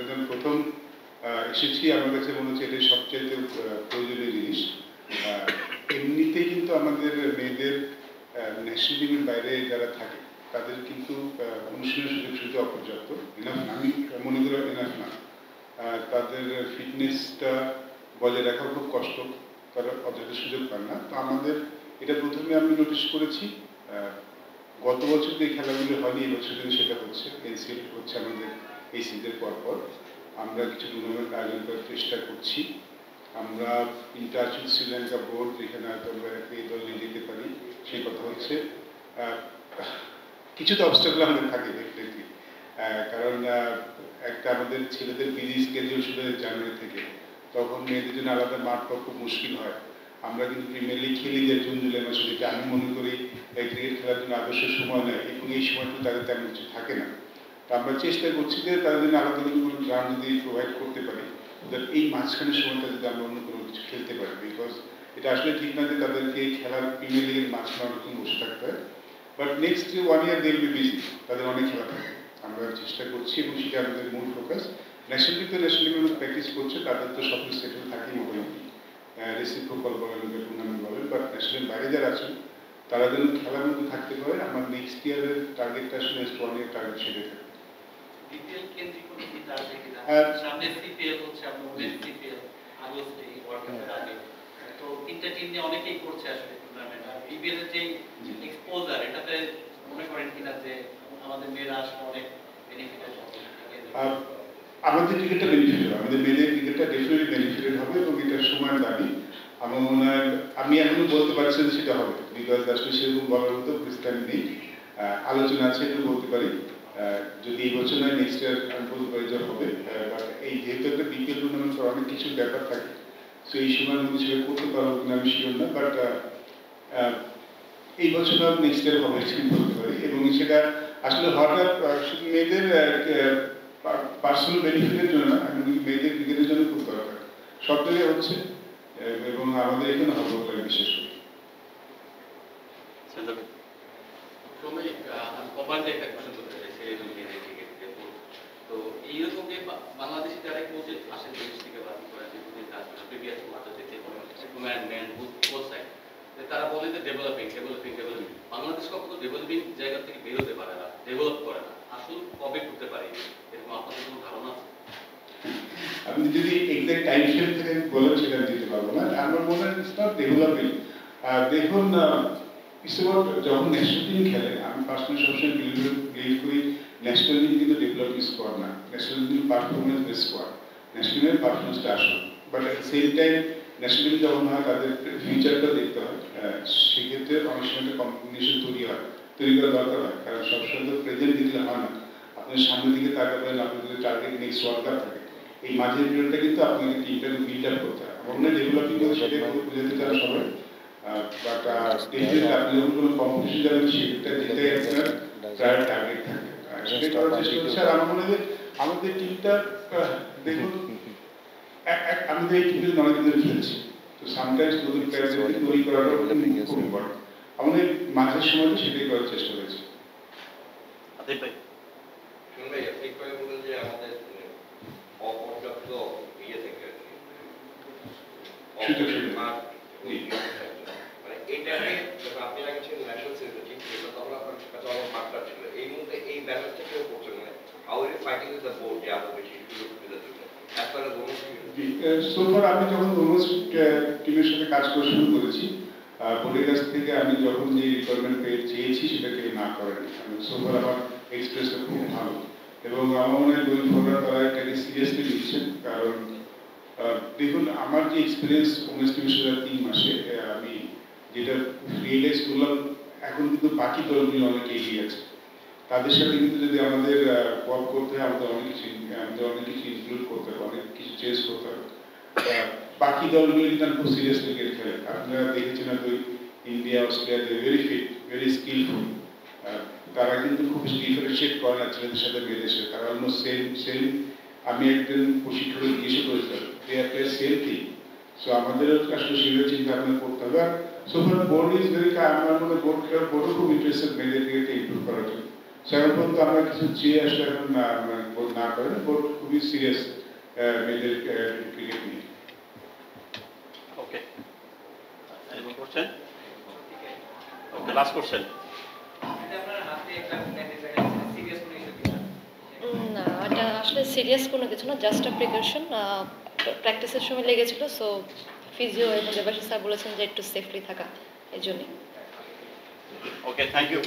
যখন প্রথম এসেছি আমার কাছে মনে হচ্ছে এটাই সবচেয়ে প্রয়োজনীয় জিনিস। এমনিতেই কিন্তু আমাদের মেয়েদের ন্যাশনাল টিমের বাইরে যারা থাকে তাদের কিন্তু অনুশীলনের সুযোগ সুবিধা অপর্যাপ্ত, এনাফ না, আমি মনে করি এনাফ না। তাদের ফিটনেসটা বজায় রাখা খুব কষ্ট, তারা অযথা সুযোগ পান না। তো আমাদের এটা প্রথমে আমি নোটিশ করেছি, গত বছর যে খেলাগুলো হয়নি এবছর কিন্তু সেটা হচ্ছে, এনসিএল হচ্ছে আমাদের এই সিজনের পরপর। আমরা কিছু টুর্নামেন্ট আয়োজন করার চেষ্টা করছি। আমরা ইন্টারন্যাশনাল শ্রীলঙ্কা বোর্ড যেখানে হয়তো আমরা এই দল নিয়ে যেতে পারি সেই কথা হচ্ছে। কিছু তো অবস্টাকল আমাদের থাকে ডেফিনেটলি, কারণ একটা আমাদের ছেলেদের বিজি স্কেডিউল শুরু হয় জানুয়ারি থেকে, তখন মেয়েদের জন্য আলাদা মাঠ পাওয়া খুব মুশকিল হয়। আমরা কিন্তু প্রিমিয়ার লিগ খেলি যে জুন জুলাই মাসে, যেটা আমি মনে করি ক্রিকেট খেলার জন্য আদর্শ সময় নেয়, এবং এই সময়টা তাদের তেমন কিছু থাকে না। তো আমরা চেষ্টা করছি যে তাদের জন্য আলাদা কোনো গ্রাউন্ড যদি প্রোভাইড করতে পারি, এই মাঝখানের সময়টা যদি আমরা অন্য কোনো কিছু খেলতে পারি, বিকজ এটা আসলে ঠিক না যে তাদেরকে খেলার প্রিমিয়ার লিগের মাঝখানে অনেকক্ষণ বসে থাকতে হয়। But next 1 year they will be busy, তাদের অনেক খেলা থাকে। আমরা চেষ্টা করছি এবং সেটা আমাদের মূল ফোকাস। ন্যাশনাল টিম তো ন্যাশনাল টিমে প্র্যাকটিস করছে, তাদের তো সব সেটেল থাকে মোটামুটি, রেসিপ্রোকাল বলেন, টুর্নামেন্ট বলেন, বাট ন্যাশনাল বাইরে যারা আছেন তারা যেন খেলার মধ্যে থাকতে পারে। আমার নেক্সট ইয়ারের টার্গেটটা আসলে নেক্সট 1 year টার্গেট সেটাই থাকে। বিপিএল কেন্দ্রিক কোনো কি টার্গেট কিনা? সামনে সিপিএল হচ্ছে, আপনার ওমেন সিপিএল আগস্টে ওয়ার্ল্ড কাপের আগে, তো তিনটা টিম নিয়ে অনেকেই করছে আসলে টুর্নামেন্ট। আর বিপিএল এর যে এক্সপোজার, এটাতে মনে করেন কিনা যে আমাদের মেয়েরা আসলে অনেক বেনিফিট হবে? আমাদের ক্রিকেটটা বেনিফিট হবে, আমাদের মেয়েদের ক্রিকেটটা ডেফিনেটলি বেনিফিটেড হবে, এবং এটার সময়ের দাবি। আমার মনে হয়, আমি এখনো বলতে পারছি যে সেটা হবে, বিকজ আসলে সেরকম বলার মতো পরিস্থিতি নেই। আলোচনা আছে, একটু বলতে পারি, যদি এই বছর নয় নেক্সট ইয়ার আমি বলতে পারি যে হবে। বাট এই যেহেতু একটা বিপিএল টুর্নামেন্ট অনেক কিছু ব্যাপার থাকে, তো এই সময়ের মধ্যে সেটা করতে পারবো কিনা আমি শিওর না, বাট এই বছর নেক্সট ইয়ার হবে বলতে পারি। এবং সেটা আসলে হঠাৎ শুধু মেয়েদের পার্সোনাল বেনিফিটের জন্য না, আমি মেয়েদের ক্রিকেটের জন্য খুব দরকার, সব জায়গায় হচ্ছে, এবং আমাদের এখানে হবে বলে বিশেষ করে। তো এইরকম যে বাংলাদেশি যারা কোচে আসেন দেশ থেকে বা প্রিভিয়াস তারা বলে যে ডেভেলপিং। বাংলাদেশ কখনো ডেভেলপিং জায়গা থেকে বেরোতে পারে না, ডেভেলপ করে না। আসল কবে করতে পারে এরকম আপনাদের কোনো ধারণা আছে? আপনি যদি এক্সাক্ট টাইম ফ্রেম থেকে বলেন সেটা দিতে পারবো না। আমার মনে হয় ইটস নট ডেভেলপিং। দেখুন, যখন ন্যাশনাল টিম খেলে, আমি পার্সোনালি সবসময় বিলিভ করি ন্যাশনাল টিম কিন্তু ডেভেলপিং স্কোয়াড না, national team performance base squad, national টিমের পারফরমেন্সটা আসল। But at the same time national team যখন হয় তাদের ফিউচারটা দেখতে হয়, সেক্ষেত্রে অনেক সময় একটা কম্বিনেশন তৈরি করা দরকার হয়, কারণ সবসময় তো প্রেজেন্ট দিলে হয় না। আপনার সামনের দিকে তাকাবেন, আপনাদের টার্গেট নেক্সট ওয়ার্ল্ড কাপ থাকে, এই মাঝের পিরিয়ডটা কিন্তু আপনাকে টিমটাকে বিল্ড আপ করতে হয়। আমার মনে হয় ডেভেলপিং করে সেটাই বোঝাতে চান সবাই। বাট ডেফিনেটলি আপনি যখন কোনো কম্পিটিশন যাবেন সেটা যেটাই আপনার প্রায় টার্গেট থাকে, সেটাই করার চেষ্টা করছে। আর আমার মনে হয় আমাদের টিমটা, দেখুন আমাদের এই টিমটা অনেক দিন খেলছি, তো সামটাইমস নতুন প্লেয়ারদের তৈরি করাটা খুব ইম্পর্টেন্ট। আমাদের মাঝের সময়টা সেটাই করার চেষ্টা করেছি। আমি যখন টিমের সাথে কাজ করা শুরু করেছি, বোর্ডের কাছ থেকে আমি যখন যে রিকোয়ারমেন্ট চেয়েছি সেটাকে না করেন, সোফার আমার এক্সপ্রেসটা খুব ভালো, এবং আমার মনে হয় গোয়িং ফরওয়ার্ড তারা এটাকে সিরিয়াসলি নিচ্ছেন। কারণ দেখুন, আমার যে এক্সপিরিয়েন্স ওমেন্স টিমের সাথে 3 মাসে আমি যেটা রিয়েলাইজ করলাম, এখন কিন্তু বাকি দলগুলো অনেক এগিয়ে আছে, তাদের সাথে কিন্তু যদি আমাদের ওয়ার্ক করতে হয়, আমাদের অনেক কিছু ইনক্লুড করতে হবে, অনেক কিছু চেঞ্জ করতে হবে। বাকি দলগুলো কিন্তু খুব সিরিয়াস ক্রিকেট খেলে, আপনারা দেখেছেন হয়তো India, Australia, very fit, very skilful, তারা কিন্তু খুব ডিফারেন্সিয়েট করে না ছেলেদের সাথে মেয়েদের সাথে, তারা অলমোস্ট সেম। আমি একজন প্রশিক্ষক জিজ্ঞেস করেছিলাম, দে আর প্লে সেম থিং। সো আমাদেরও আসলে সেভাবে চিন্তা ভাবনা করতে হবে। আর সোফার বোর্ড ইজ ভেরি, আমার মনে হয় বোর্ডও খুব ইন্টারেস্টেড মেয়েদের ক্রিকেটকে ইমপ্রুভ করার জন্য। সেরকম পর্যন্ত আমরা কিছু চেয়ে আসলে এখন না করেন, বোর্ড খুব খুবই সিরিয়াস মেয়েদের ক্রিকেট নিয়ে। ওকে, কোশ্চেন, ওকে, লাস্ট কোশ্চেন। না, এটা আসলে সিরিয়াস কোনো কিছু না, জাস্ট আ প্রিকশন। প্র্যাকটিসের সময় লেগেছিল, সো ফিজিও এবং দেবাশিস স্যার বলেছেন যে একটু সেফলি থাকা, এই জন্যই। ওকে, থ্যাংক ইউ।